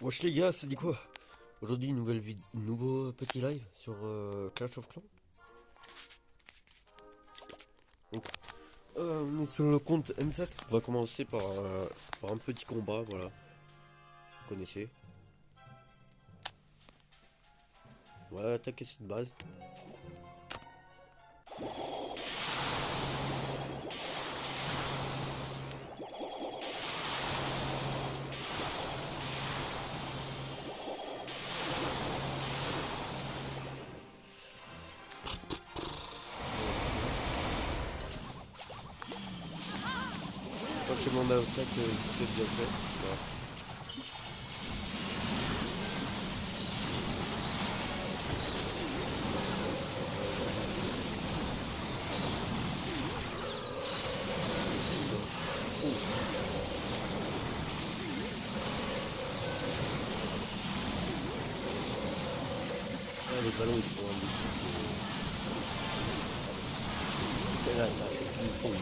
Wesh les gars, ça dit quoi? Aujourd'hui, nouveau petit live sur Clash of Clans. Donc, on est sur le compte M7. On va commencer par un petit combat, voilà. Vous connaissez. On va attaquer cette base. Franchement, d'attaque très bien fait. Voilà. Ah, les ballons ils sont indécis. Et là, ça fait plus de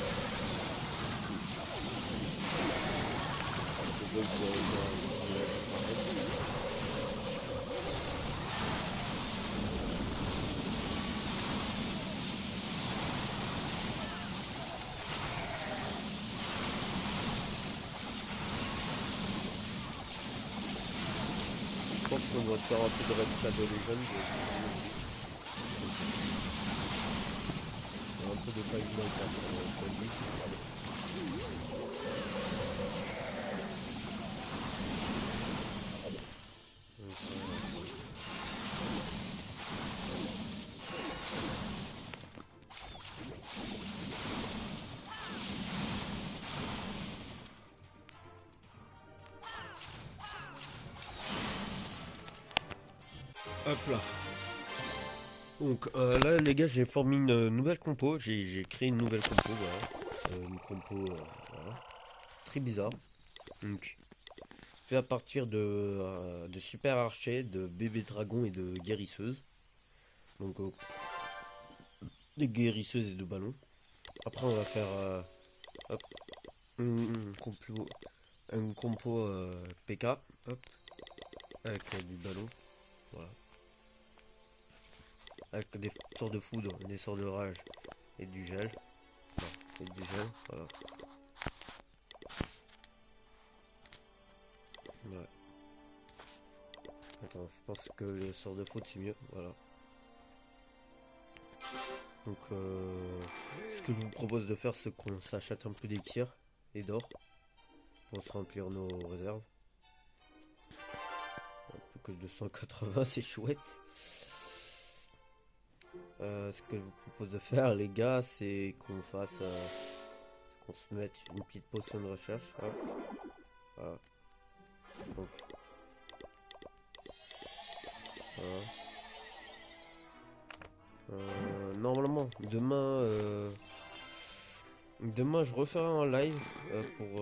Je pense qu'on va se faire un peu de Red Shadow Legends. Un peu de Five Nights at Freddy's. Hop là. Donc là les gars, j'ai formé une nouvelle compo, j'ai créé une nouvelle compo, voilà. Une compo voilà, très bizarre. Donc fait à partir de super archers, de bébés dragons et de guérisseuses. Donc des guérisseuses et de ballons. Après on va faire hop, une compo PK, hop, avec du ballon, voilà. Avec des sorts de foudre, des sorts de rage et du gel. Non, et du gel, voilà. Ouais. Attends, je pense que le sort de foudre c'est mieux, voilà. Donc ce que je vous propose de faire, c'est qu'on s'achète un peu des tirs et d'or pour se remplir nos réserves. Un peu que 280, c'est chouette. Ce que je vous propose de faire les gars, c'est qu'on fasse qu'on se mette une petite potion de recherche, hop. Voilà. Donc voilà. Normalement demain je referai un live pour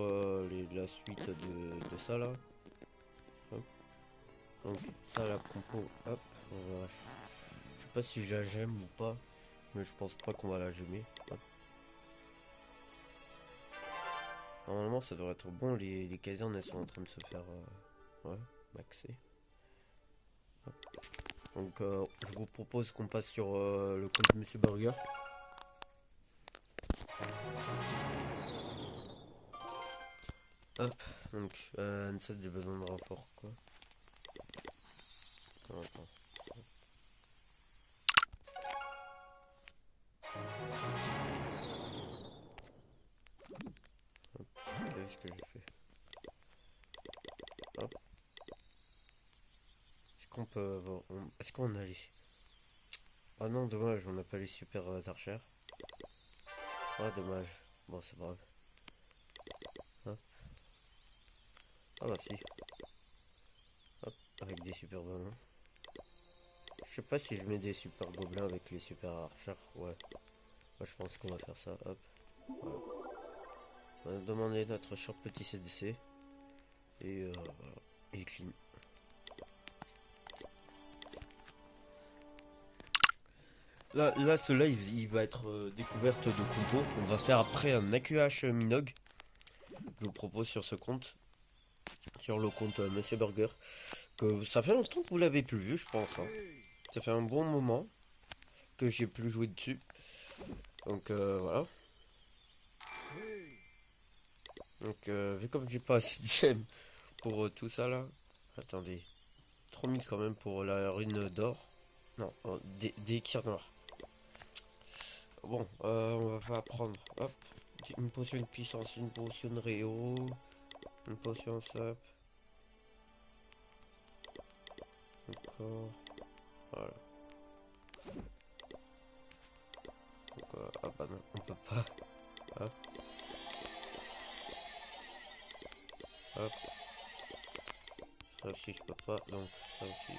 la suite de ça là, hop. Donc ça la compo, hop, on va, je sais pas si je la gemme ou pas, mais je pense pas qu'on va la gemmer, hop. Normalement ça devrait être bon, les casernes elles sont en train de se faire ouais, maxer. Hop. Donc je vous propose qu'on passe sur le compte Monsieur Burger. Hop, donc N7 j'ai besoin de renfort quoi. Attends. Qu'est-ce que j'ai fait? Hop. Est-ce qu'on peut avoir... Est-ce qu'on a les... Ah non, dommage, on n'a pas les super archers. Ah, dommage. Bon, c'est pas grave. Hop. Ah bah si. Hop, avec des super ballons. Je sais pas si je mets des super gobelins avec les super archers. Ouais. Moi, je pense qu'on va faire ça. Hop. Voilà. On va demander notre cher petit CDC. Et voilà. Et clean. Là, ce live, il va être découverte de compo. On va faire après un AQH Minog. Je vous propose sur ce compte. sur le compte Monsieur Burger. Que ça fait longtemps que vous l'avez plus vu, je pense. Hein. Ça fait un bon moment que j'ai plus joué dessus. Donc voilà. Donc vu comme j'ai pas assez de gemmes pour tout ça là. Attendez. 3000 quand même pour la rune d'or. Non, des tirs noirs. Bon, on va prendre. Hop. Une potion de puissance, une potion de réo. Une potion sap. Encore. Voilà. Donc, ah bah non, on peut pas. Hop. Hop. Ça aussi je peux pas, donc ça aussi.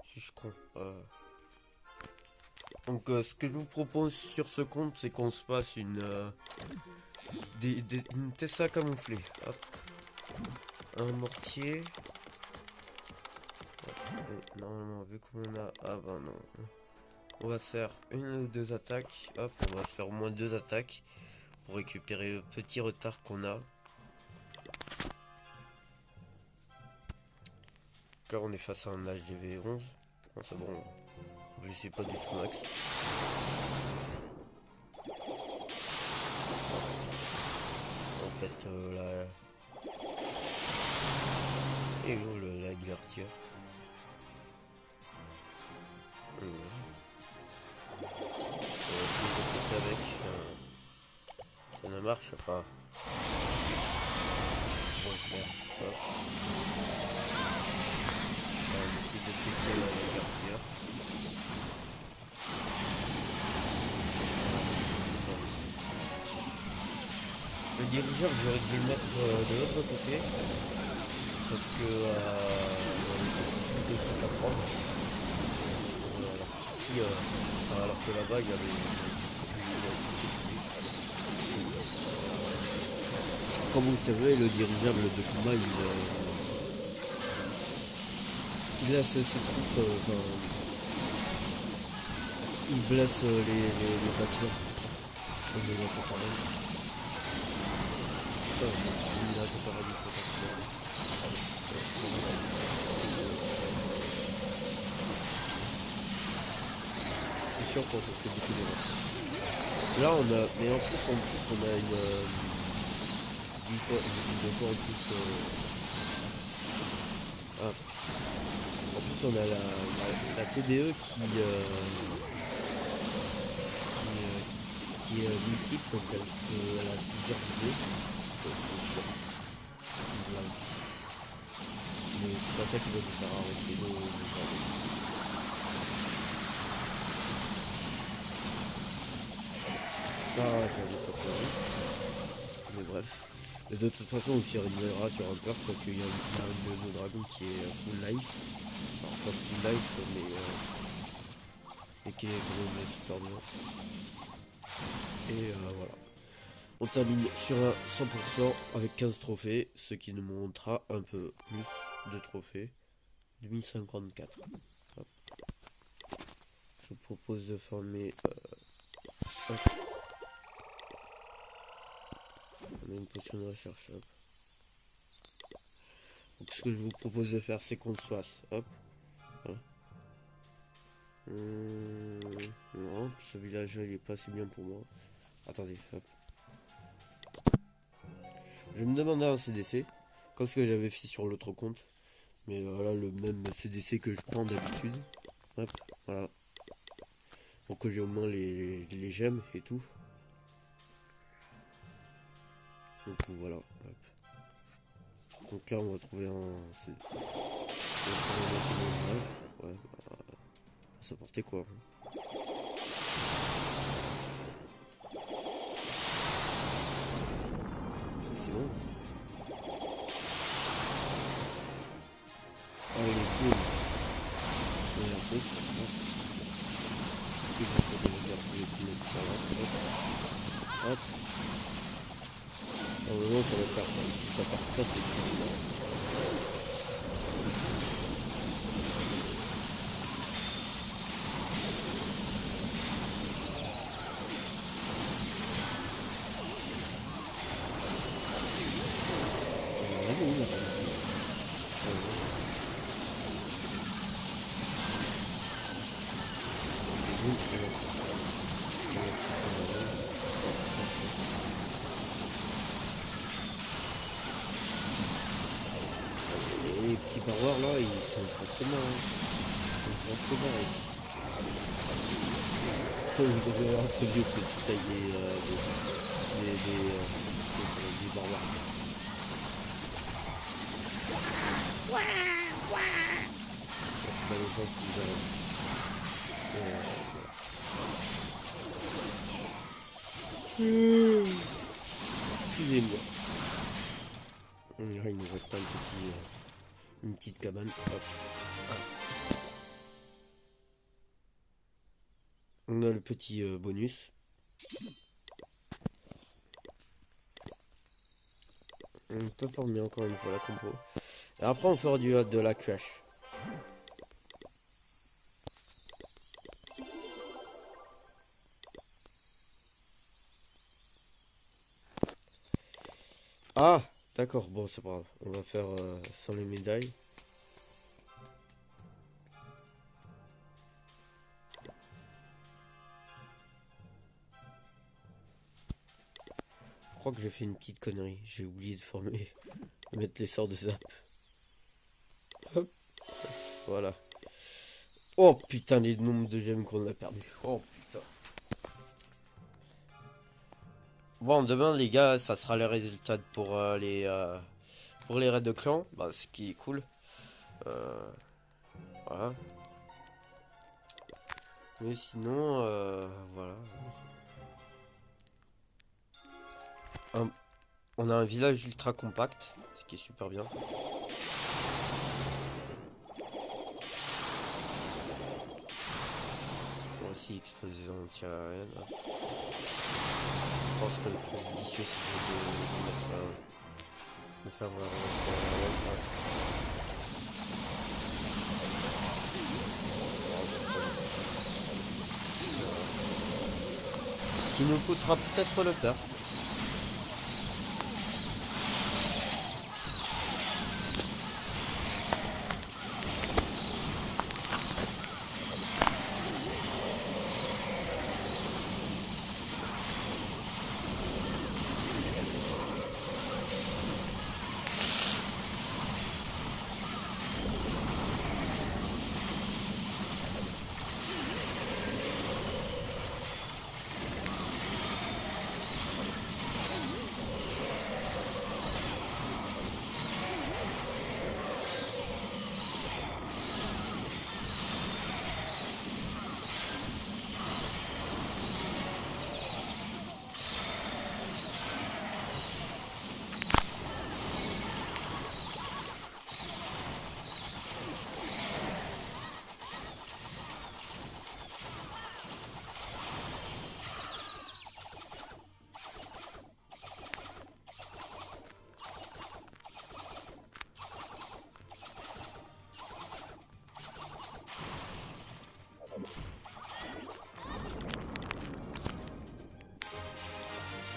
Si je con. Donc ce que je vous propose sur ce compte, c'est qu'on se passe une Tessa camouflée. Hop. Un mortier. Et normalement, vu qu'on a. Ah bah non. On va se faire une ou deux attaques. Hop, on va se faire au moins deux attaques pour récupérer le petit retard qu'on a. Là, on est face à un HDV 11. Non, c'est bon. Je sais pas du tout max. En fait, là. Et oh, la guillard tire. Avec. Ça ne marche pas. Bon, merde. Hop. On essaie de péter la guillard tire. Le dirigeable, j'aurais dû le mettre de l'autre côté. Parce que il y a plus de trucs à prendre. Alors qu'ici, alors que là-bas, il y avait comme vous le savez, le dirigeable de combat, il a ses troupes, il blesse les bâtiments. On est là pour parler. Il est là pour parler du protecteur. C'est chiant quand on fait beaucoup d'erreurs. Là on a, mais en plus on a une 10 fois en plus. Ah. En plus on a la TDE qui est multiple, donc elle a plusieurs visées. C'est chiant. Mais c'est pas ça qui va nous faire arrêter nos ça, j'avais pas prévu. Mais bref. Et de toute façon, on s'y reviendra sur un perk parce qu'il y a un de nos dragons qui est full life. Enfin, pas full life, mais et qui est quand même super bien. Et voilà. On termine sur un 100% avec 15 trophées, ce qui nous montrera un peu plus de trophées. 2054. Hop. Je vous propose de former. On a une potion de recherche. Hop. Donc ce que je vous propose de faire, c'est qu'on se fasse. Hop. Voilà. Non, ce village il est pas assez bien pour moi. Attendez, hop. Je vais me demander un CDC, comme ce que j'avais fait sur l'autre compte. Mais voilà, le même CDC que je prends d'habitude. Hop, voilà. Pour que j'ai au moins les gemmes et tout. Donc voilà, hop. Donc là on va trouver un... Ouais, bah, ça portait quoi hein. C'est bon. Allez, boum. Et la sauce, hop. Et je vais regarder les poules ça là, hop. Hop. Normalement ça va faire, si ça part pas c'est que c'est bien. là, ils sont presque morts. Hein. Ils sont presque morts. Vous avez entendu le petit taille des barbares. C'est pas les gens qui nous arrêtent. Excusez-moi. Là, il nous reste une petite cabane. Hop. Ah. On a le petit bonus. On peut former encore une fois la compo. Et après, on fera de la crash. Ah, d'accord, bon, c'est pas grave. On va faire sans les médailles. Je crois que j'ai fait une petite connerie. J'ai oublié de former, de mettre les sorts de zap. Hop, voilà. Oh putain, les nombres de gemmes qu'on a perdu. Oh putain. Bon, demain, les gars, ça sera le résultat pour les raids de clan. Bah, ce qui est cool. Voilà. Mais sinon, voilà. On a un village ultra compact, ce qui est super bien. On va aussi exploser en anti-aérienne. Je pense que le plus judicieux c'est de faire anti-aérienne. Qui nous coûtera peut-être le perf.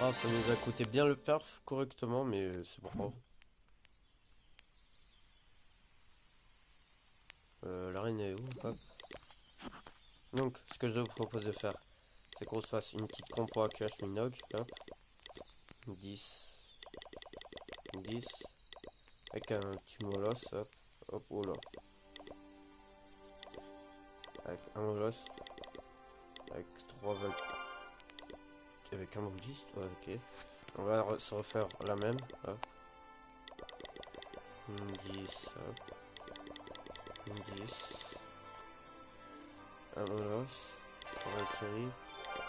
Ah, ça nous a coûté bien le perf correctement, mais c'est pas grave. L'arène est où? Hop. Donc, ce que je vous propose de faire, c'est qu'on se fasse une petite compo à cash minog. Hop. 10. 10. Avec un petit molosse. Hop. Hop. Oh là. Avec un molosse. Avec 3 vagues. Avec un bouddhiste. Ouais, ok. On va se refaire la même. Hop. 10. Hop. 10. Un molosse. 3 valkyries.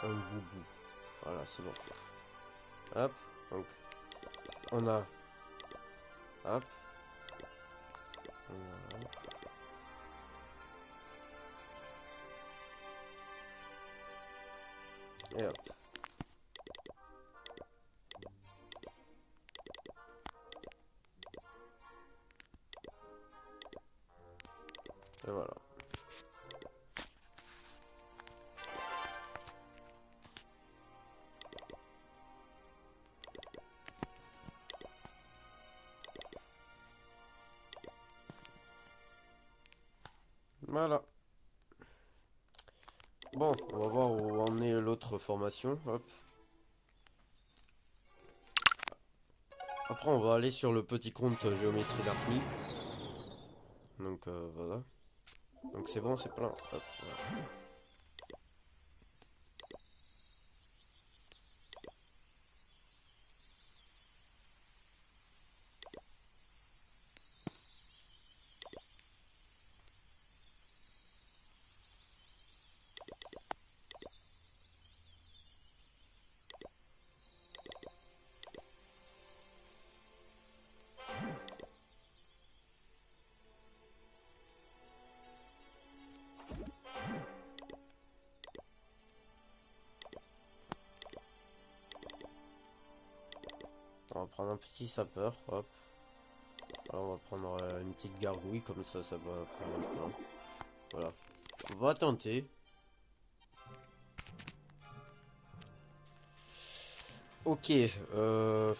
Un boubou. Voilà, c'est bon. Hop. Donc, on a. Hop. On a. Hop. Et hop. Et voilà. Voilà. Bon, on va voir où en est l'autre formation. Hop. Après, on va aller sur le petit compte géométrie d'Artmy. Donc voilà. Donc c'est bon, c'est plein. Hop, voilà. On va prendre un petit sapeur, hop. Alors on va prendre une petite gargouille, comme ça va faire un plein. Voilà. On va tenter. Ok, hop.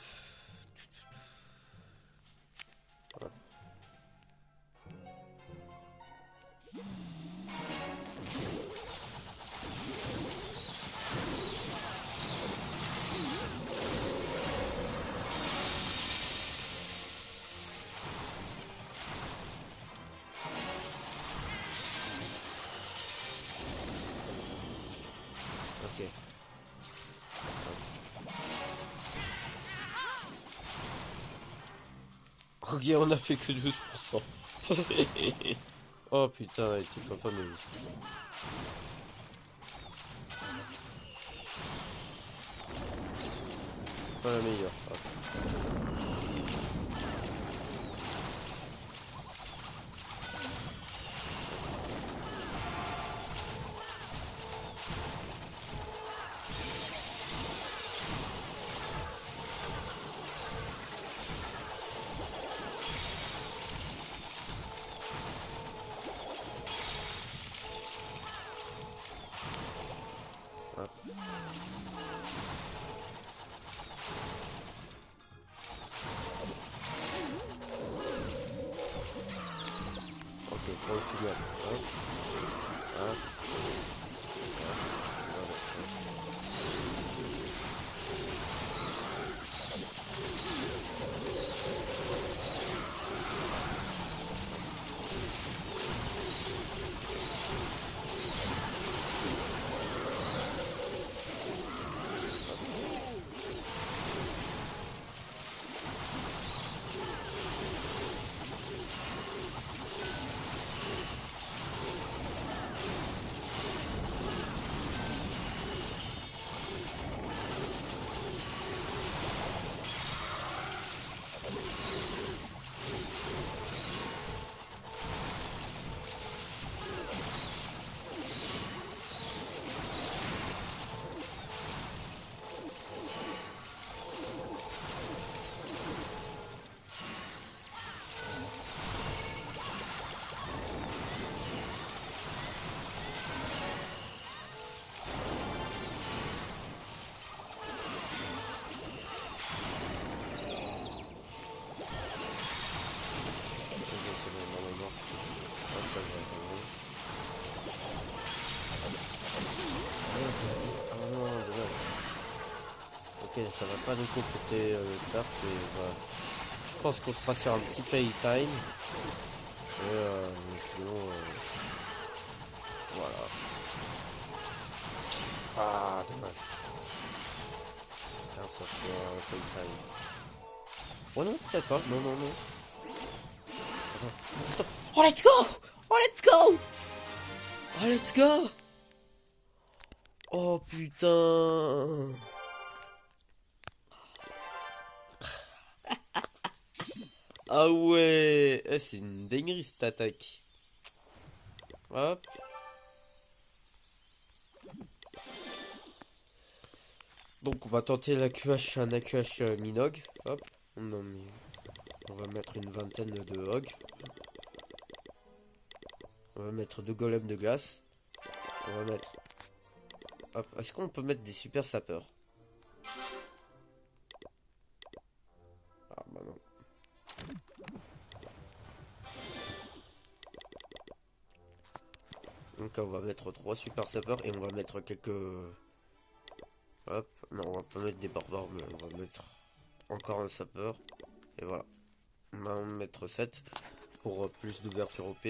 Ok. Ok, on a fait que 12%. Oh putain, elle était pas mal. Pas la meilleure. Hop. Hop. Ok, pour le final. Hop. Hop. C'est bon, normalement. Hop, ça devrait être bon. Ah non, dommage. Ok, ça va pas nous compléter le taf, mais voilà. Je pense qu'on sera sur un petit fail time. Mais sinon, voilà. Ah, dommage. Putain, ça fait un fail time. Oh non, peut-être pas. Non, non, non. Attends, attends. Oh, let's go! Oh, let's go! Oh, let's go! Oh, putain! Ah ouais! Eh, c'est une dinguerie cette attaque. Hop. Donc on va tenter l'AQH, un AQH Minogue. Hop. Non mais on va mettre une vingtaine de hogs. On va mettre deux golems de glace. On va mettre. Hop. Est-ce qu'on peut mettre des super sapeurs? Ah bah non. Donc on va mettre trois super sapeurs et on va mettre quelques. Hop. Non, on va pas mettre des barbares, mais on va mettre encore un sapeur. Et voilà. On va en mettre 7. pour plus d'ouverture OP.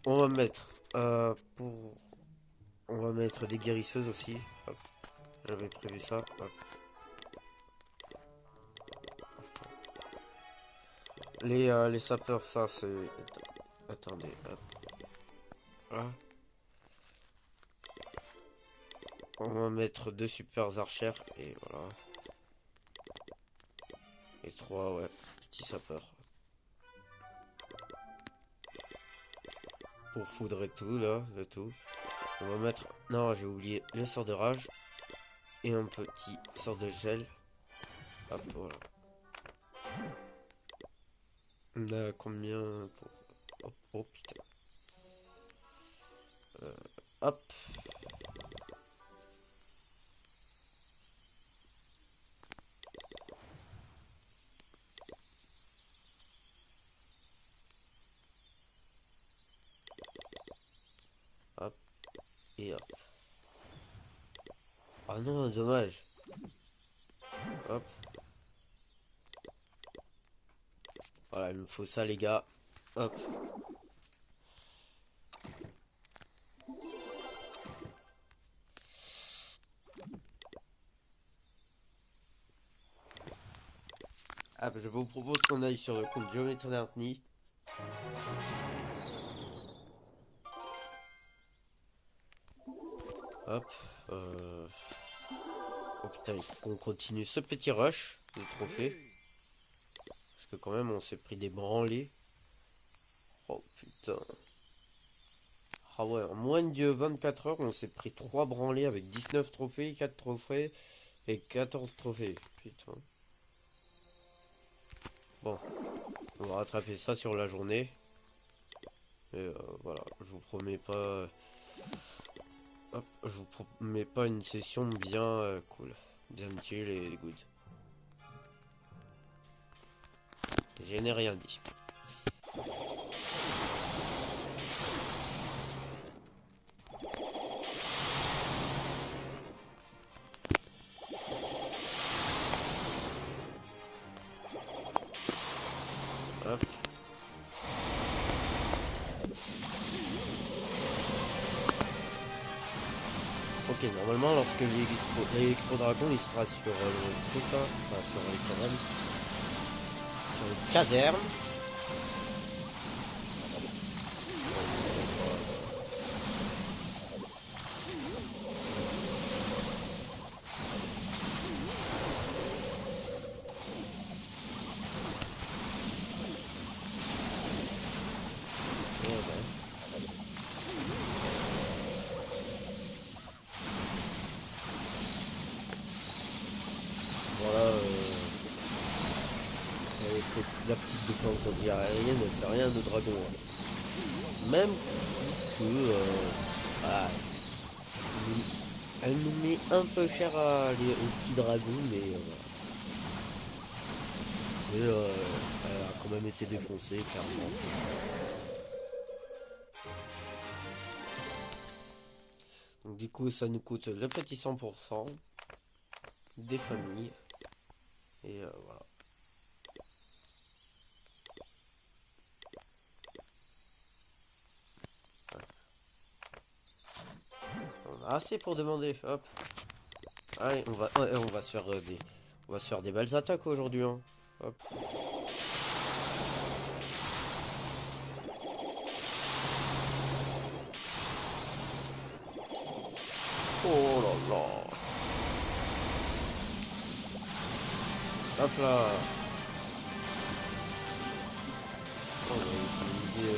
On va mettre on va mettre des guérisseuses aussi. Hop. J'avais prévu ça. Hop. Les sapeurs, ça c'est. Attendez. Hop. Voilà. On va mettre 2 super archères et voilà. Et 3 ouais, petits sapeurs. Pour foudrer tout là, le tout. On va mettre. Non, j'ai oublié le sort de rage. Et un petit sort de gel. Hop, voilà. On a combien pour... Hop, oh putain. Hop. Hop. Et hop. Ah non, dommage. Hop. Voilà, il me faut ça les gars. Hop. Ah, je vous propose qu'on aille sur le compte Géométrie d'Artny. Hop. Oh putain, il faut qu'on continue ce petit rush de trophée. Parce que quand même, on s'est pris des branlés. Oh putain. Ah ouais, en moins de 24 heures, on s'est pris 3 branlés avec 19 trophées, 4 trophées et 14 trophées. Putain. Bon, on va rattraper ça sur la journée. Et voilà, je vous promets pas... Hop, je vous promets pas une session bien cool. Bien chill et good. Je n'ai rien dit. Hop. Ok, normalement, lorsque l'électro-dragon il sera sur le truc là, enfin sur les canals, sur les casernes. Voilà, la petite défense anti-aérienne ne fait rien de dragon. Hein. Même si que voilà, elle nous met un peu cher aux petits dragons, mais elle a quand même été défoncée, clairement. Donc du coup, ça nous coûte le petit 100% des familles. Et voilà. On a assez pour demander, hop. Allez, on va se faire on va se faire des belles attaques aujourd'hui, hein. Hop. Oh là là. Hop là. On va utiliser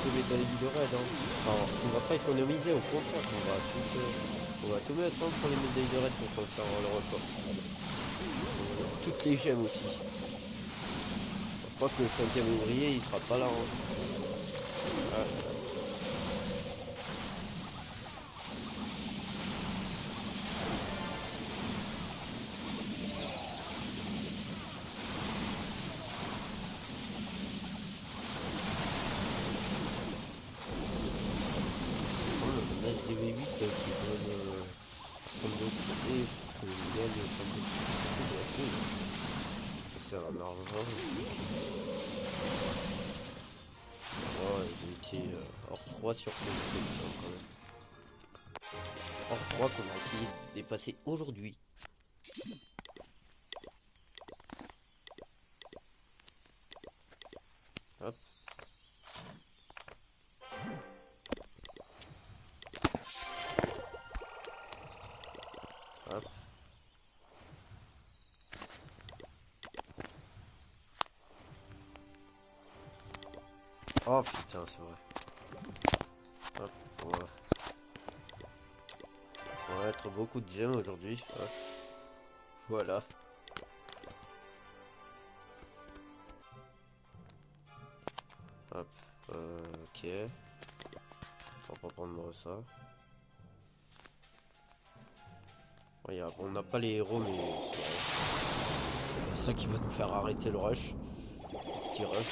tout le métal de raid, hein. Enfin, on va pas économiser, au contraire, on va tout mettre hein, pour les médailles de raid pour faire le record. Toutes les gemmes aussi. Je crois que le 5ème ouvrier il sera pas là. Hein. Ah. Des V8 qui donne 32 et qu'on gagne 32 c'est de la trouille. C'est un argent. Oh, j'ai été hors 3 sur Pokémon quand même. Hors 3 qu'on a essayé de dépasser aujourd'hui. Hop. Hop. Oh putain, c'est vrai. Hop, on va être beaucoup de gemmes aujourd'hui. Voilà. Hop. Ok. On va pas prendre ça. Ouais, on n'a pas les héros, mais c'est ça qui va nous faire arrêter le rush. Le petit rush.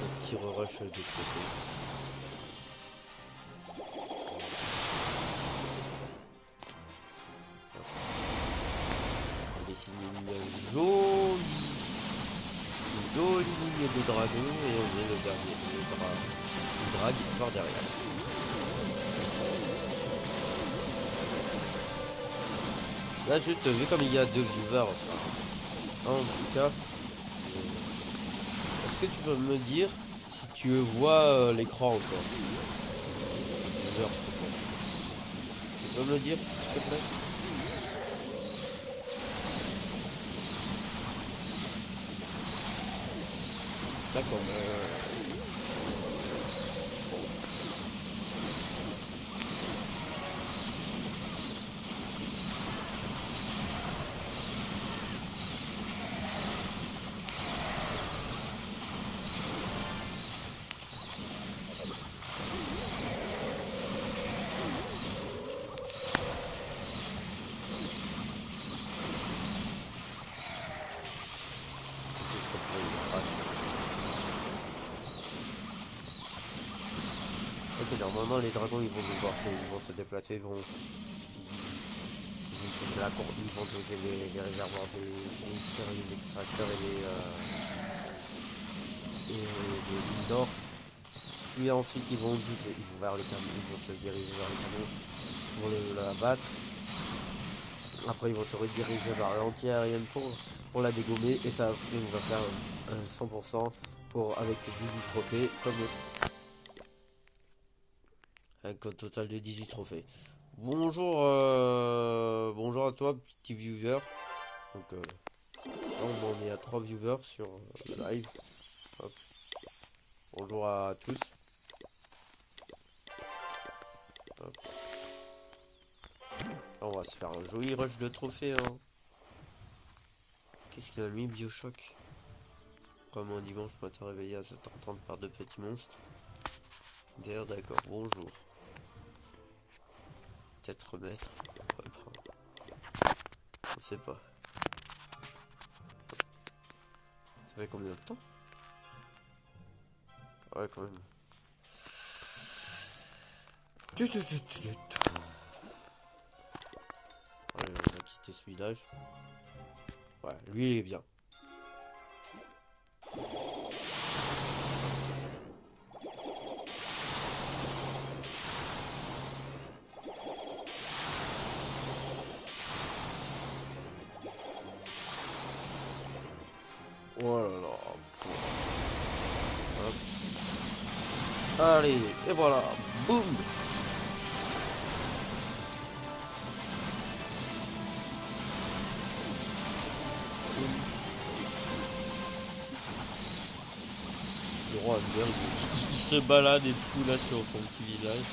Le petit rush de côté. On dessine une jolie ligne de dragon et on met le dernier le drague par derrière. Là juste vu comme il y a 2 viewers, enfin, en tout cas, est-ce que tu peux me dire si tu vois l'écran encore? Viewers, s'il te plaît. Tu peux me dire s'il te plaît? D'accord, ok, normalement les dragons ils vont devoir ils vont se déplacer, ils vont choquer la cour, ils vont choquer les réservoirs des tirs, les extracteurs et les mines d'or. Puis ensuite ils vont vers le camion, ils vont se diriger vers le camion pour la battre. Après ils vont se rediriger vers l'anti-aérienne pour la dégommer et ça après on va faire un 100% avec 18 trophées comme avec un total de 18 trophées. Bonjour bonjour à toi petit viewer. Donc là on en est à 3 viewers sur le live. Hop. Bonjour à tous. Hop. On va se faire un joli rush de trophées hein. Qu'est-ce qu'il a mis Bioshock? Comme un dimanche matin réveillé à 7h30 par 2 petits monstres. D'ailleurs d'accord, bonjour. Peut-être remettre. On sait pas. Ça fait combien de temps? Ouais quand même. Allez, on va quitter ce village. Ouais, lui il est bien. Oh là là. Hop. Allez, et voilà. Boum. Le roi Amber, il se balade et tout là sur son petit village.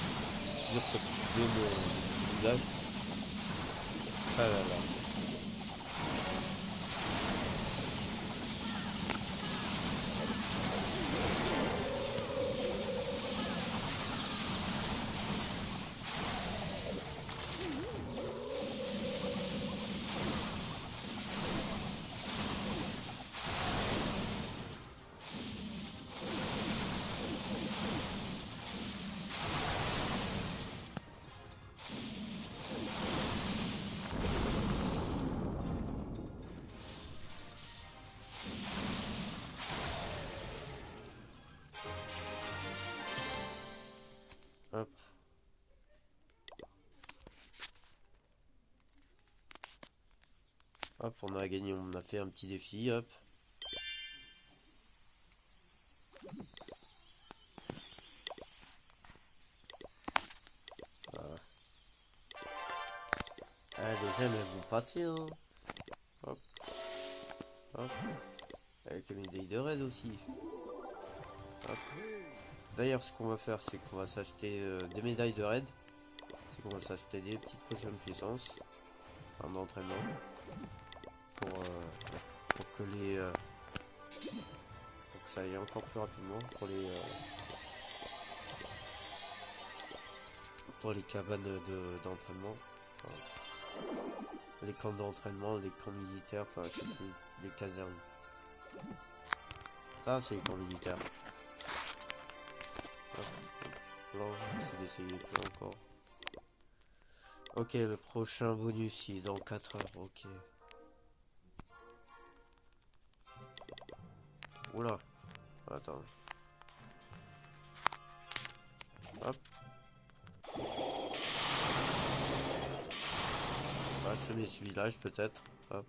Sur sa petite zone de village. Ah là là. Hop. Hop, on a gagné, on a fait un petit défi, hop. Voilà. Ah, les gemmes, elles vont passer, hein. Hop. Hop. Avec une médaille de raid aussi. Hop. D'ailleurs, ce qu'on va faire, c'est qu'on va s'acheter des médailles de raid. C'est qu'on va s'acheter des petites potions de puissance. Enfin, d'entraînement. Pour que les... pour que ça aille encore plus rapidement. Pour les cabanes d'entraînement. Enfin, les camps d'entraînement, les camps militaires, enfin, je sais plus, les casernes. Ça, c'est les camps militaires. Hop. Là, c'est d'essayer plus encore. Ok, le prochain bonus, il est dans 4 heures, ok. Oula. Attends. Hop. On va semer ce village, peut-être. Hop.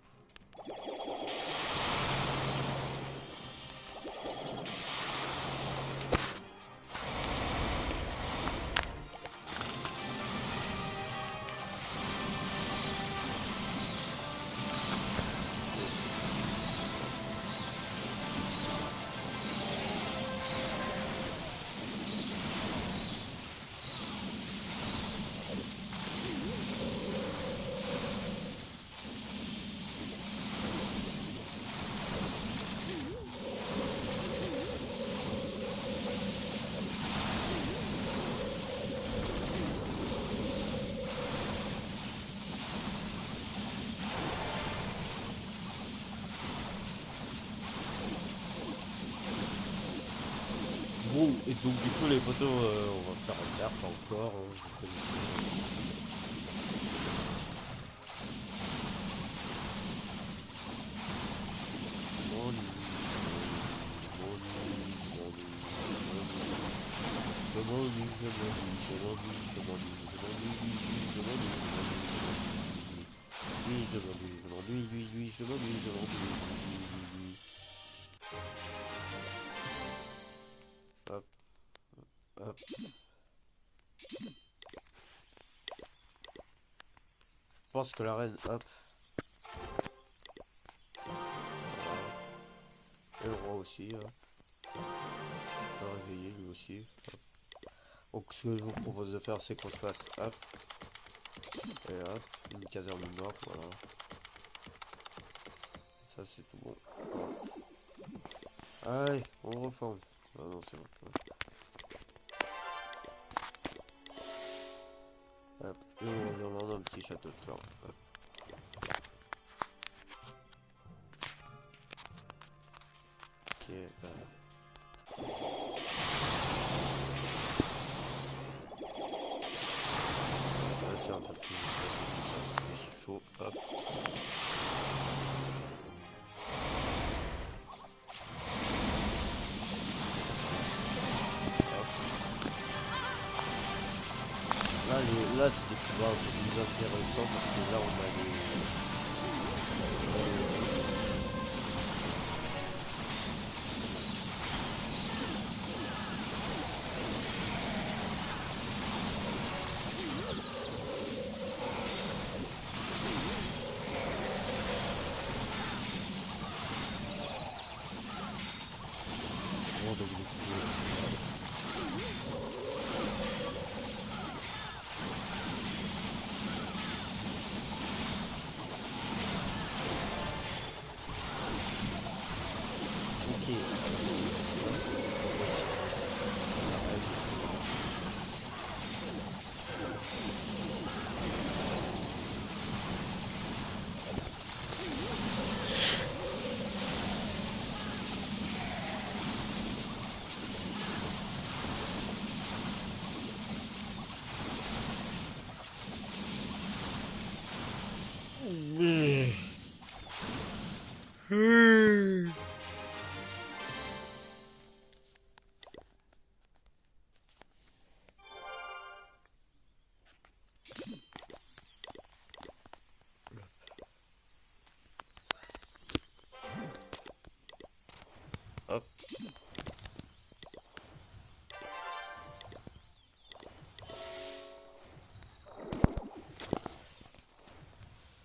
Bon, et donc du coup les poteaux, on va faire un perf encore, hein, vous connaissez. Money, je m'ennuie. Hop, hop. Je pense que la reine, hop. Voilà. Et le roi aussi, hop. On va réveiller lui aussi. Hop. Donc ce que je vous propose de faire, c'est qu'on se fasse hop. Et hop, une caserne noire, voilà. Ça c'est tout bon. Hop. Allez, on reforme. Ah non, c'est bon. Hop. Et on demande un petit château de clan. Hop. Ok, bah. Ça c'est un peu plus chaud. Hop. Là c'est des pouvoirs un peu plus intéressants parce que là on a les... donc, du coup, Hop.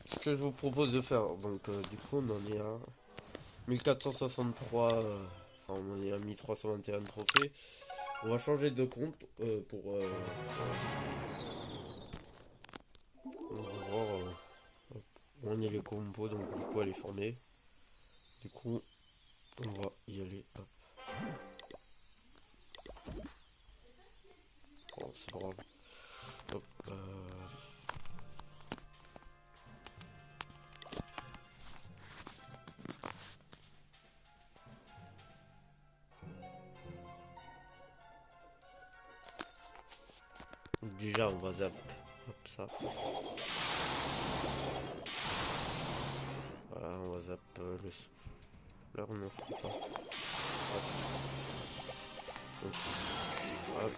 Ce que je vous propose de faire, donc du coup on en est à 1463, enfin on en est à 1321 trophées. On va changer de compte pour... on va voir hop, où on est les combos, donc du coup elle est fournée. Du coup on va y aller. Hop. Oh, c'est pas grave. Hop, déjà on va zap. Hop ça. Voilà, on va zap le souffleur, non je crois pas. Hop. Donc, hop.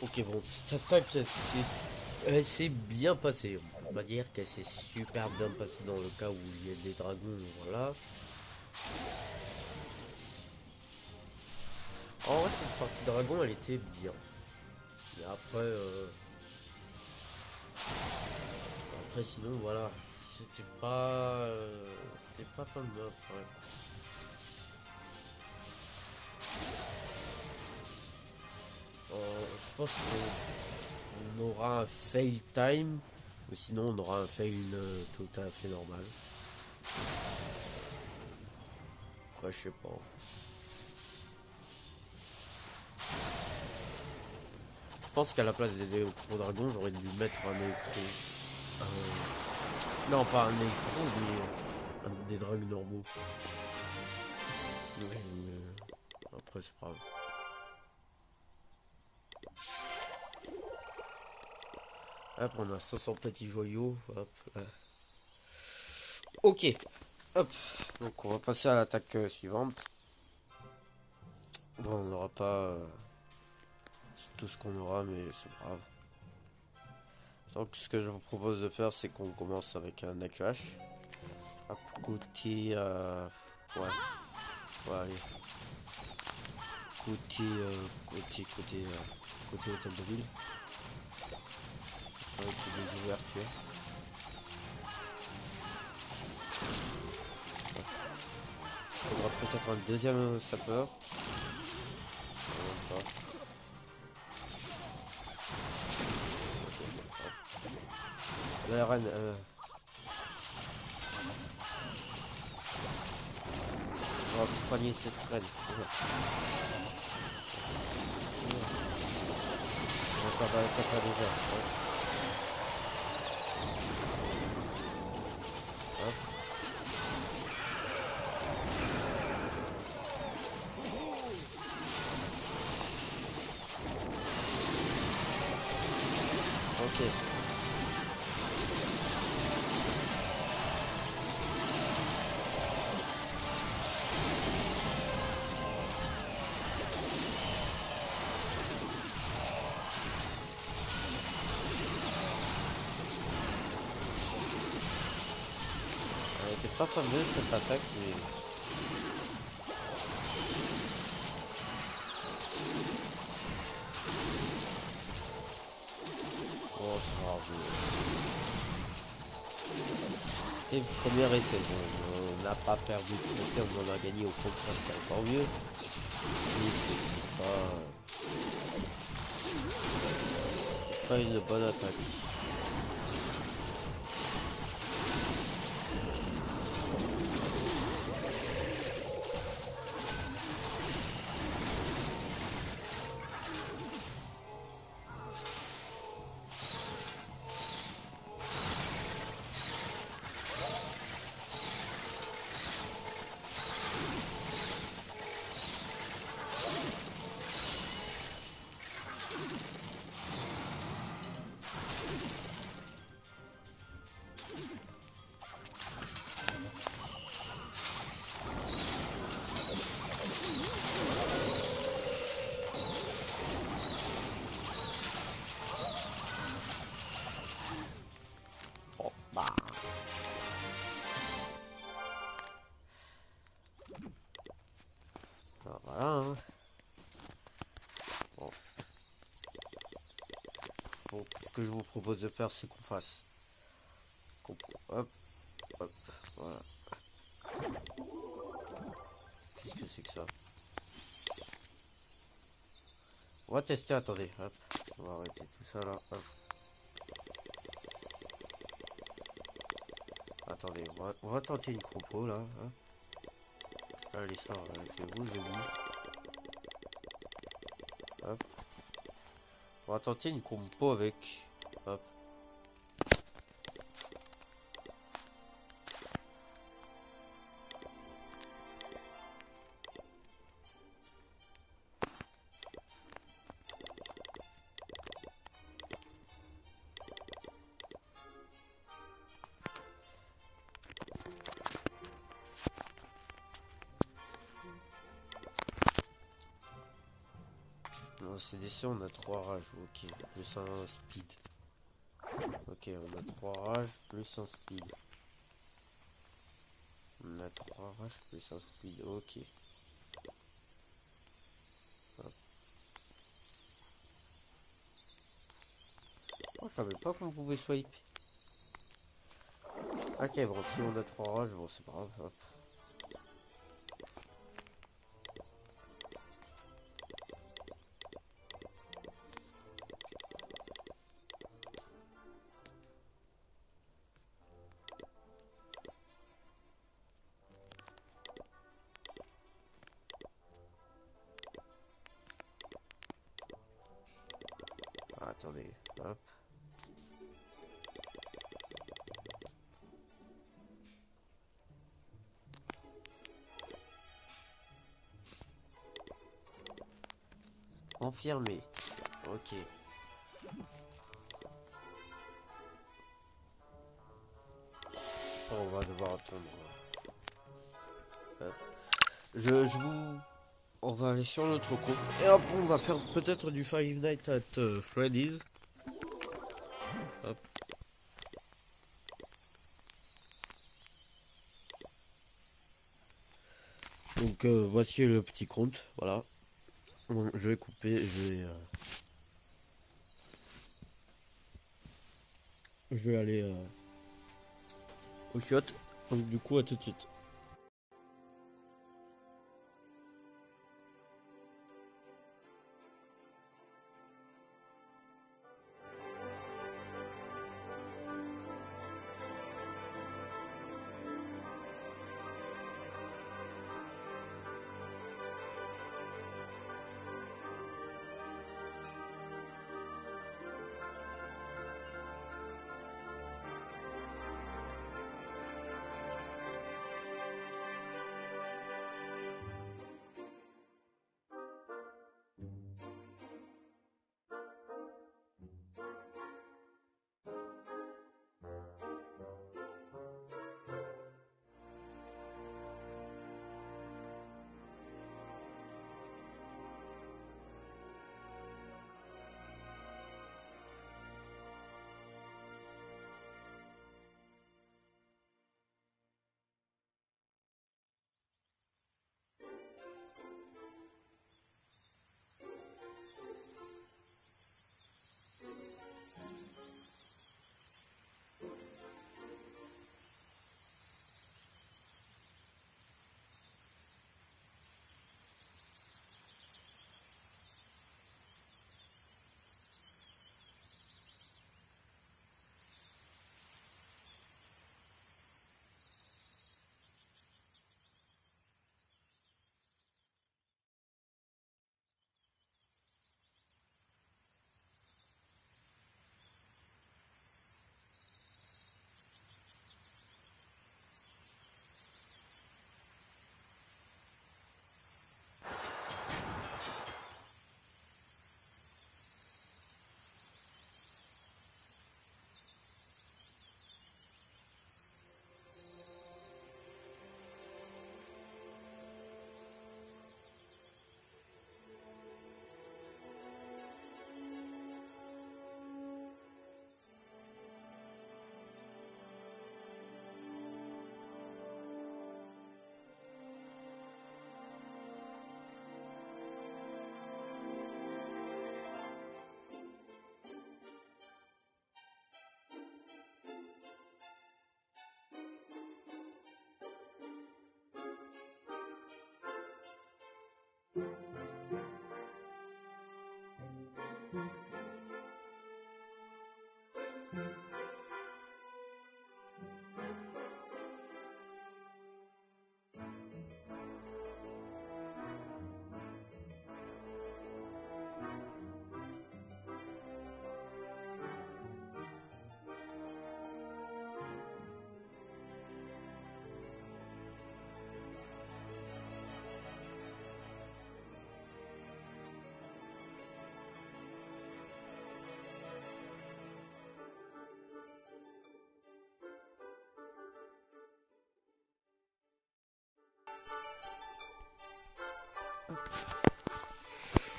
Ok, bon, cette attaque, elle s'est bien passée. On va dire qu'elle s'est super bien passée dans le cas où il y a des dragons, voilà. En vrai, cette partie dragon, elle était bien. Mais après sinon, voilà. C'était pas comme neuf, ouais. Je pense qu'on aura un fail time. Ou sinon, on aura un fail tout à fait normal. Après, je sais pas. Je pense qu'à la place des électro dragons, j'aurais dû mettre un électro. Non, pas un électro, mais des dragons normaux. Ouais, mais après, c'est pas grave. Hop, on a 500 petits joyaux. Hop, là. Ok. Hop. Donc, on va passer à l'attaque suivante. Bon, on n'aura pas tout ce qu'on aura, mais c'est pas grave. Donc, ce que je vous propose de faire, c'est qu'on commence avec un AQH. Hop, côté... ouais. Ouais, allez. Côté hôtel de ville. Avec des ouvertures. Il faudra peut-être un deuxième sapeur. Okay, la reine. On va accompagner cette reine. On va pas déjà. Hop. Ok. Elle était pas fameuse cette attaque, mais... Oh, c'est grave. C'était le premier essai. Bon, on n'a pas perdu de confiance, on a gagné, au contraire, c'est encore mieux. Mais c'était pas une bonne attaque. Bon, bah... Ah, voilà, hein. Bon. Donc, ce que je vous propose de faire, c'est qu'on fasse... Hop, hop, voilà. Qu'est-ce que c'est que ça? On va tester, attendez, hop. On va arrêter tout ça là, hop. Attendez, on va tenter une compo là, hein. Allez, ça, c'est vous, j'ai vu. Hop. On va tenter une compo avec... Hop. Non, c'est décès, on a 3 rages, ok. Plus un speed. Ok, on a 3 rages, plus un speed. On a 3 rages, plus un speed, ok. Hop. Oh, je savais pas qu'on pouvait swipe. Ok, bon, si on a 3 rages, bon, c'est pas grave, hop. Ah, attendez, hop. Confirmé. Ok. On va devoir attendre. Hop. Je vous... On va aller sur notre compte. Et hop, on va faire peut-être du Five Nights at Freddy's. Hop. Donc voici le petit compte. Voilà. Bon, je vais couper. Je vais aller au chiottes. Donc du coup, à tout de suite.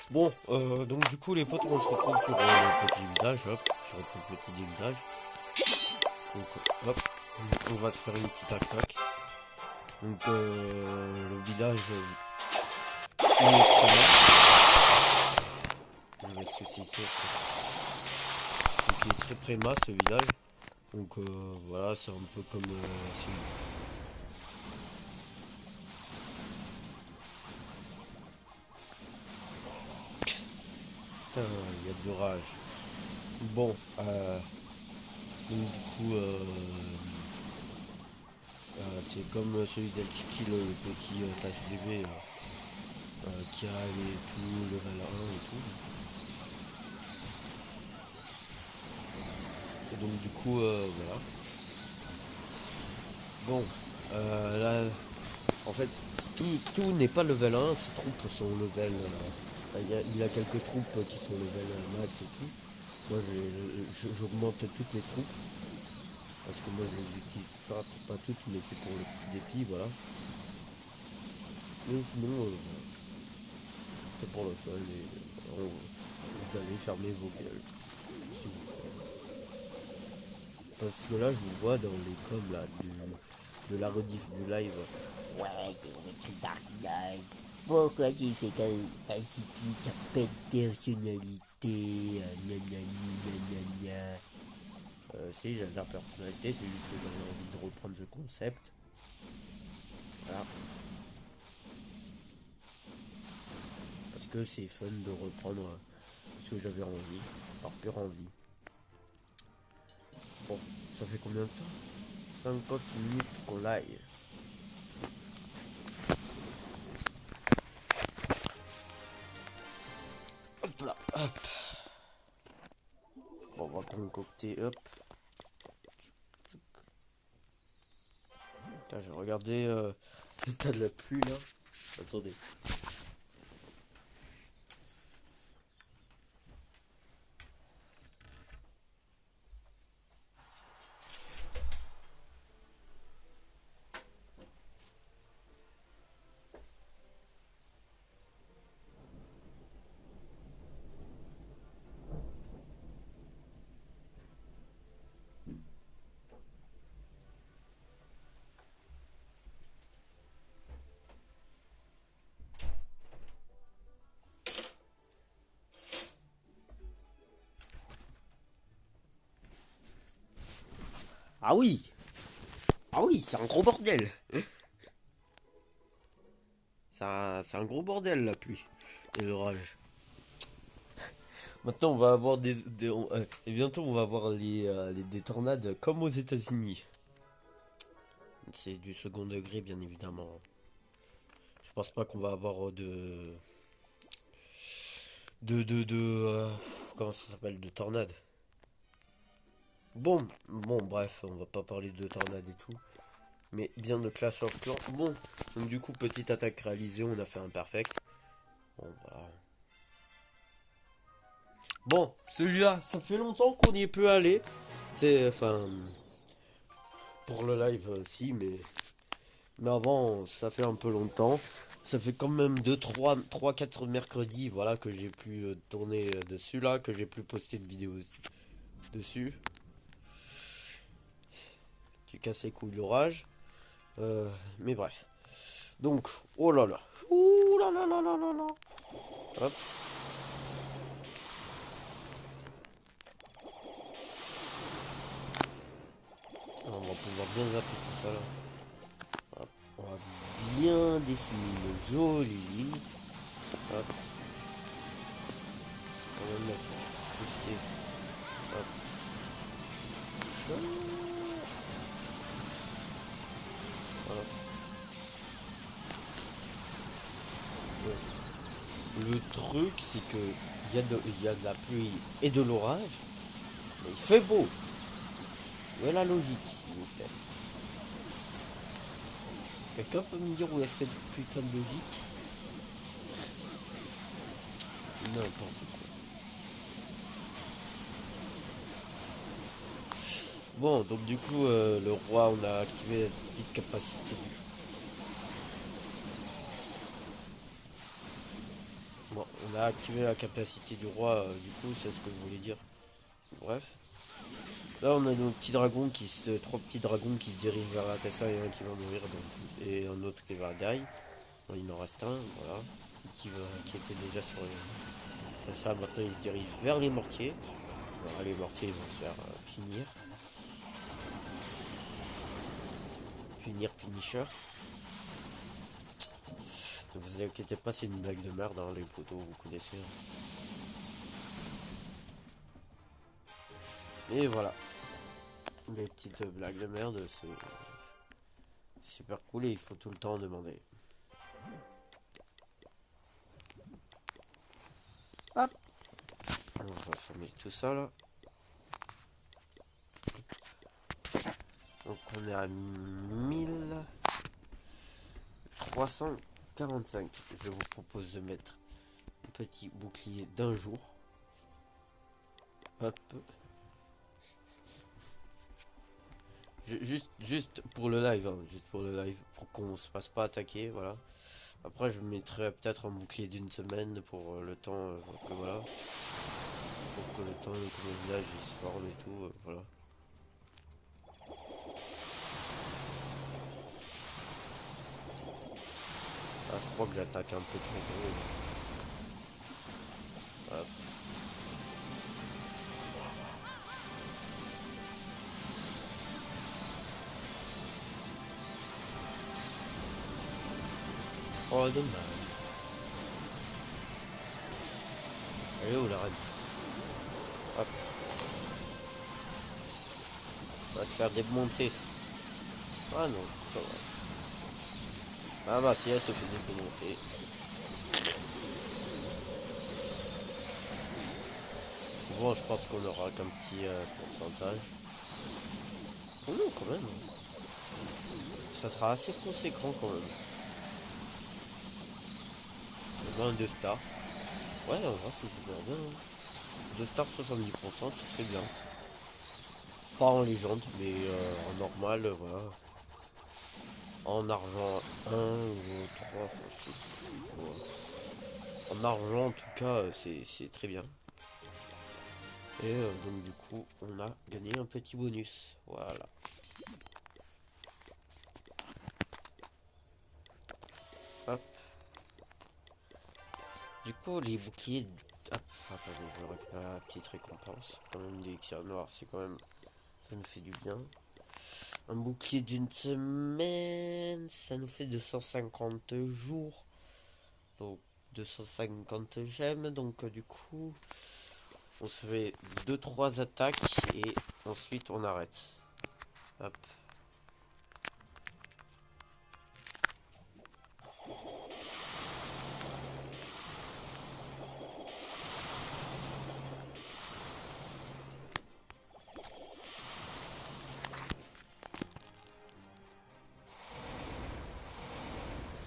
Bon, donc du coup les potes, on se retrouve sur le petit village, hop, sur un petit village. Donc hop, on va se faire une petite attaque. Donc le village il est préma. On va essayer ici. Donc il est très préma ce village. Donc voilà, c'est un peu comme putain, il y a de l'orage. Bon, donc du coup c'est comme celui d'Elchiki, le petit tâche bébé qui a les tout level 1 et tout. Et donc du coup voilà. Bon, là, en fait, tout n'est pas level 1, ces troupes sont level... il y a quelques troupes qui sont level max et tout. Moi, j'augmente toutes les troupes. Parce que moi, je les utilise pas toutes, mais c'est pour le petit défi, voilà. Mais sinon, c'est pour le fun et vous allez fermer vos gueules. S'il vous plaît. Parce que là, je vous vois dans les coms là, de la rediff du live. Ouais, c'est Dark Knight. Pourquoi j'ai fait un titi qui a pas de personnalité? Si, j'ai de la personnalité, c'est juste que j'avais envie de reprendre ce concept. Voilà. Parce que c'est fun de reprendre ce que j'avais envie, par pure envie. Bon, ça fait combien de temps? 50 minutes qu'on live. Hop là, hop. Bon, on va concocter, hop. Putain, j'ai regardé l'état de la pluie là. Attendez. Ah oui! Ah oui, c'est un gros bordel! C'est un gros bordel la pluie et l'orage. Maintenant on va avoir et bientôt on va avoir des tornades comme aux États-Unis. C'est du second degré bien évidemment. Je pense pas qu'on va avoir comment ça s'appelle, de tornades. Bon, bref, on va pas parler de tornades et tout. Mais bien de Clash of Clans. Bon, donc du coup, petite attaque réalisée, on a fait un perfect. Bon, voilà. Bon, celui-là, ça fait longtemps qu'on y peut aller. C'est, enfin, pour le live aussi, mais avant, ça fait un peu longtemps. Ça fait quand même 4 mercredis, voilà, que j'ai pu tourner dessus, là, que j'ai pu poster de vidéos dessus. Tu casses les couilles l'orage. Mais bref. Donc, oh là là. Ouh là là là là là là. Hop. On va pouvoir bien zapper tout ça là. Hop. On va bien dessiner une jolie ligne. Hop. On va le mettre. Tout ce qui est. Hop. Voilà. Ouais. Le truc, c'est que il y a de la pluie et de l'orage, mais il fait beau. Où est la logique, s'il vous plaît? Quelqu'un peut me dire où est cette putain de logique? N'importe quoi. Bon, donc du coup, le roi, on a activé la petite capacité du... Bon, on a activé la capacité du roi, du coup, c'est ce que je voulais dire. Bref. Là, on a nos petits dragons trois petits dragons qui se dirigent vers la Tesla et un qui va mourir, donc, et un autre qui va die. Bon, il en reste un, voilà, qui était déjà sur le Tesla. Maintenant, il se dirige vers les mortiers. Alors, les mortiers, ils vont se faire punir. Punisher. Ne vous inquiétez pas, c'est une blague de merde, hein, les poteaux, vous connaissez. Et voilà. Les petites blagues de merde, c'est super cool et il faut tout le temps demander. Hop. On va fermer tout ça là. Donc on est à 1345. Je vous propose de mettre un petit bouclier d'un jour. Hop. Juste pour le live, hein, juste pour le live, pour qu'on se fasse pas attaquer, voilà. Après je mettrai peut-être un bouclier d'une semaine pour le temps que voilà. Pour que le temps que mon village il se forme et tout, voilà. Ah, je crois que j'attaque un peu trop gros. Hop. Oh dommage. Elle est où la reine? Hop. On va se faire démonter. Ah non, ça va. Ah bah si elle se fait démonter. Bon, je pense qu'on aura qu'un petit pourcentage. Oh non, quand même. Ça sera assez conséquent quand même. On a un 2 stars. Ouais, en vrai, c'est super bien. 2 stars 70%, c'est très bien. Pas en légende, mais en normal, voilà. En argent 1 ou 3, je sais plus, ouais. En argent, en tout cas, c'est très bien. Et donc, du coup, on a gagné un petit bonus. Voilà. Hop. Du coup, les boucliers. Hop, attendez, je récupère la petite récompense. Quand même, des éclairs noirs, c'est quand même. Ça nous fait du bien. Un bouclier d'une semaine, ça nous fait 250 jours. Donc 250 gemmes. Donc du coup, on se fait 2-3 attaques et ensuite on arrête. Hop.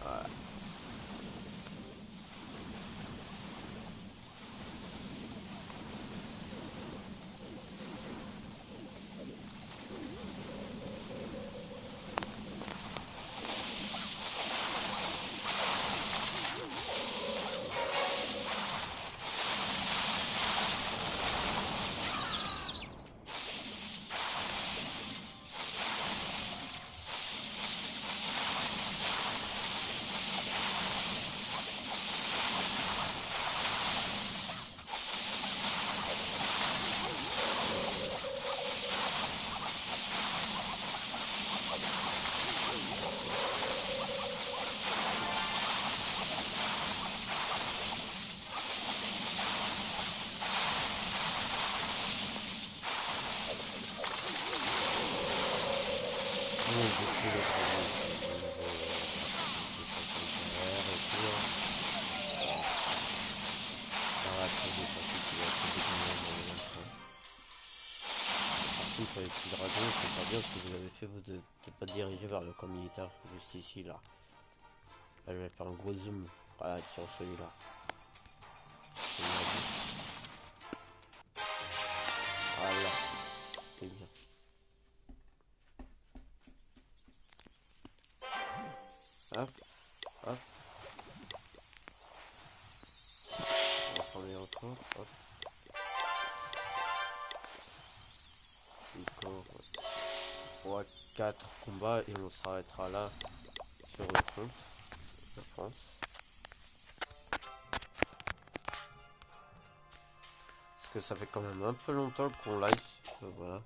Voilà. Bon, du coup, le problème, c'est au niveau des façons littéraires et tout. Par après, des façons qui vont être déterminées dans le même temps. Par contre, les petits dragons, c'est pas bien ce que vous avez fait, vous n'êtes pas dirigé vers le camp militaire, juste ici, là. Là, je vais faire un gros zoom, voilà, sur celui-là. Voilà, c'est bien. Hop, hop. On va prendre encore, hop. Encore 3, 4 combats et on s'arrêtera là sur le compte, je pense. Parce que ça fait quand même un peu longtemps qu'on live, voilà.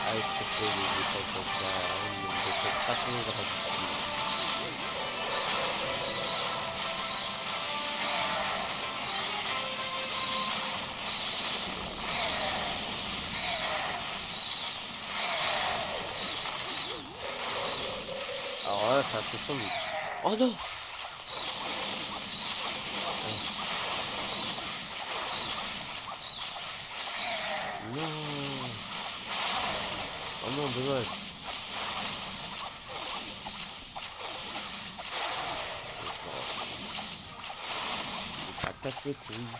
Allez, s'il te plaît, les défenses comme ça, on ne peut pas trop les rajouter. Alors là, c'est impressionnant. Oh non! Non! Oh non, dommage. Ça casse les couilles.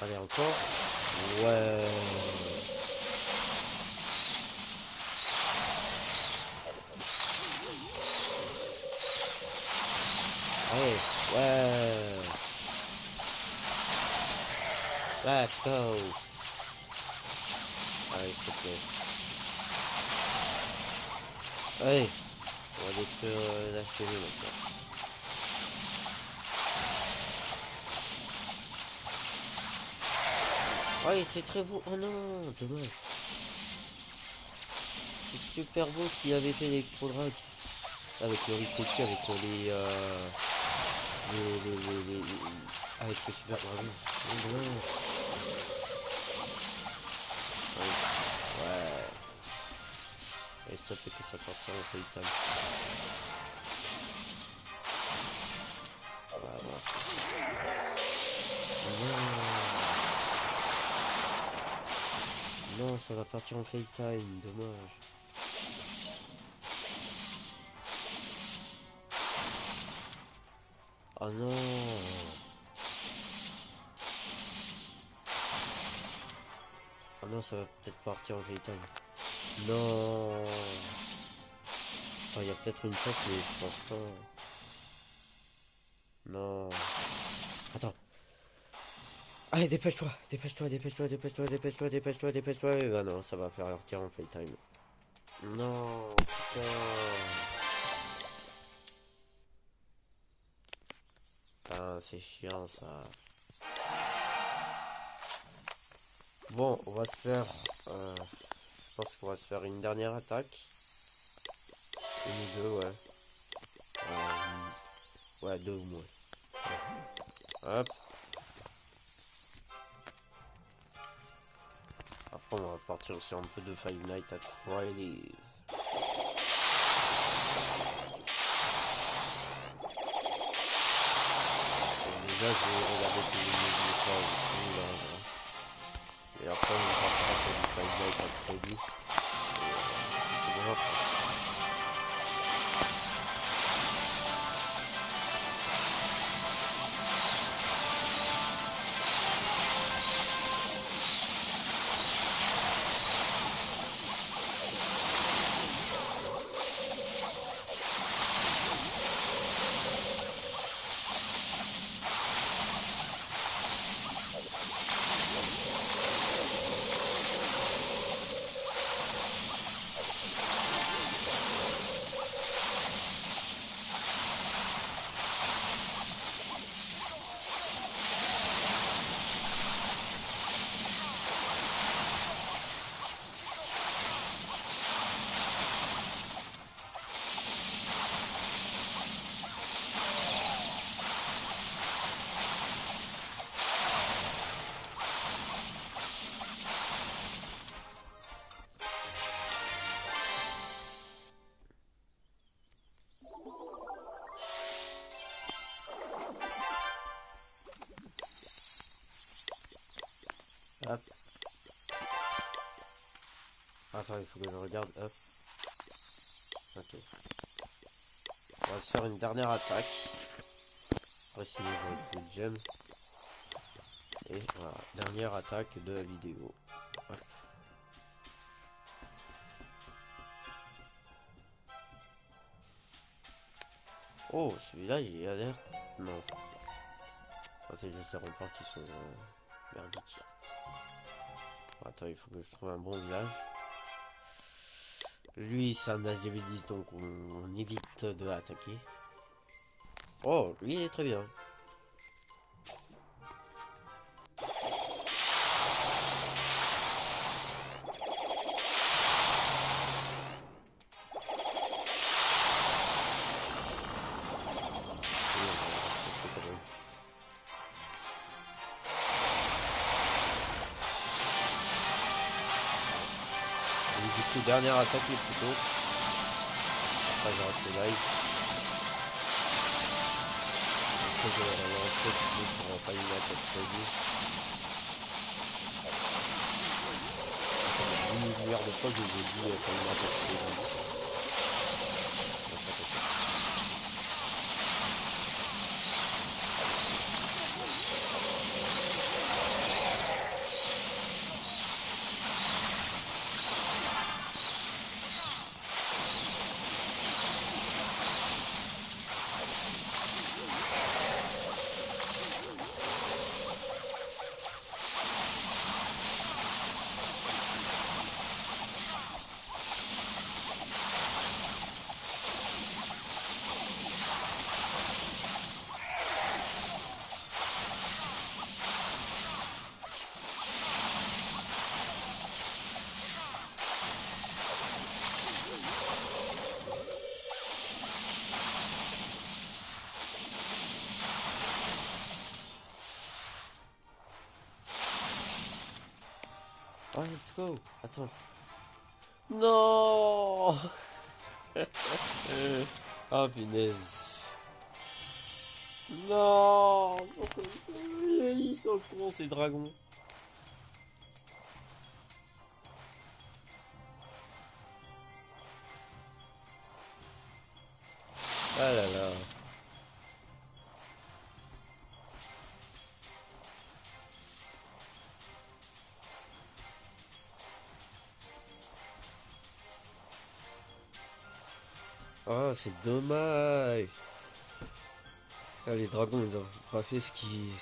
Allez, encore. Ouais. Allez, ouais. Let's go. Allez, s'il te plaît. Allez, on va détruire la cheminée maintenant. Oh, il était très beau. Oh non, dommage. C'est super beau ce qu'il avait fait l'électro-drag. Avec le ricochet, avec avec le super dragon. Oh, dommage. Ouais. Et ça fait que ça part en fait. Voilà. Non. Non, ça va partir en FaceTime, dommage. Oh non. Oh non, ça va peut-être partir en FaceTime. Non. Il y a peut-être une chance, mais je pense pas. Non. Attends. Allez, dépêche-toi, dépêche-toi, dépêche-toi, dépêche-toi, dépêche-toi, dépêche-toi, dépêche-toi. Et bah non, ça va faire partir en FaceTime. Non, putain. Ah, c'est chiant ça. Bon, on va se faire... je pense qu'on va se faire une dernière attaque. Une ou deux, ouais. Ouais, deux ou moins. Ouais. Hop. Après, on va partir sur un peu de Five Nights at Freddy's. Déjà, je vais regarder tous les messages et tout, là. Et après, on partira sur du Five Nights at Freddy's. Et c'est bon, après. Attends, il faut que je regarde. Hop. Ok. On va se faire une dernière attaque. Après, sinon, j'aurai plus de gemmes. Et voilà, dernière attaque de la vidéo. Hop. Oh, celui-là, il a l'air... Non. C'est juste les remparts qui sont merdiques. Attends, il faut que je trouve un bon village. Lui, c'est un HDV10, donc on évite de l'attaquer. Oh, lui, il est très bien. Du coup, dernière attaque les plus tôt. Après, j'arrête le live. Après, je vais lancer pour pas une attaque prévue. Ça fait 10 milliards de fois que je vous ai dit pas une attaque prévue. Oh, let's go. Attends. Non. Oh, punaise. Non. Ils sont cons, ces dragons. Ah là là. Oh, c'est dommage. Ah, les dragons, ils ont pas fait ce qu'ils...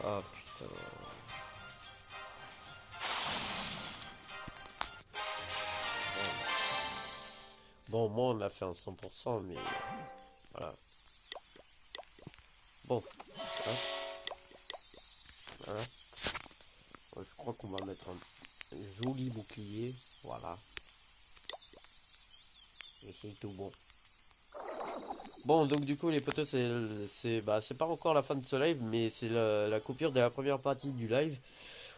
Ah, putain. Bon, moi, on a fait un 100%, mais... Voilà. Bon. Hein, voilà. Je crois qu'on va mettre un joli bouclier. Voilà. Et c'est tout bon. Bon, donc du coup, les potos, c'est pas encore la fin de ce live, mais c'est la coupure de la première partie du live.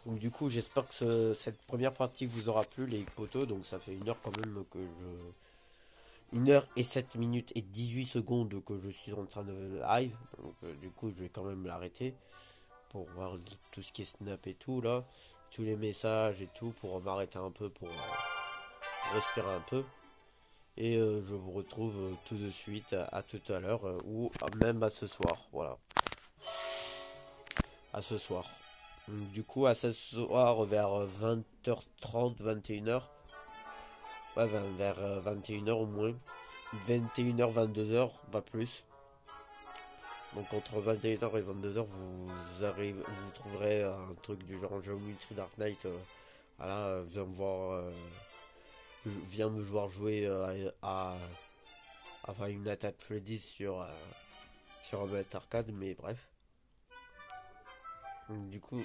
Donc du coup, j'espère que cette première partie vous aura plu, les potos. Donc ça fait 1 heure quand même que je... 1 heure et 7 minutes et 18 secondes que je suis en train de live. Donc du coup, je vais quand même l'arrêter pour voir tout ce qui est snap et tout là. Tous les messages et tout pour m'arrêter un peu, pour respirer un peu. Et je vous retrouve tout de suite à tout à l'heure ou même à ce soir. Voilà. À ce soir. Du coup, à ce soir vers 20h30, 21h. Ouais, vers 21h au moins. 21h, 22h, pas plus. Donc entre 21h et 22h, vous trouverez un truc du genre Geometry Dark Knight. Voilà, viens me voir jouer enfin une attaque Freddy sur un mode arcade, mais bref. Donc, du coup,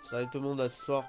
salut tout le monde à ce soir.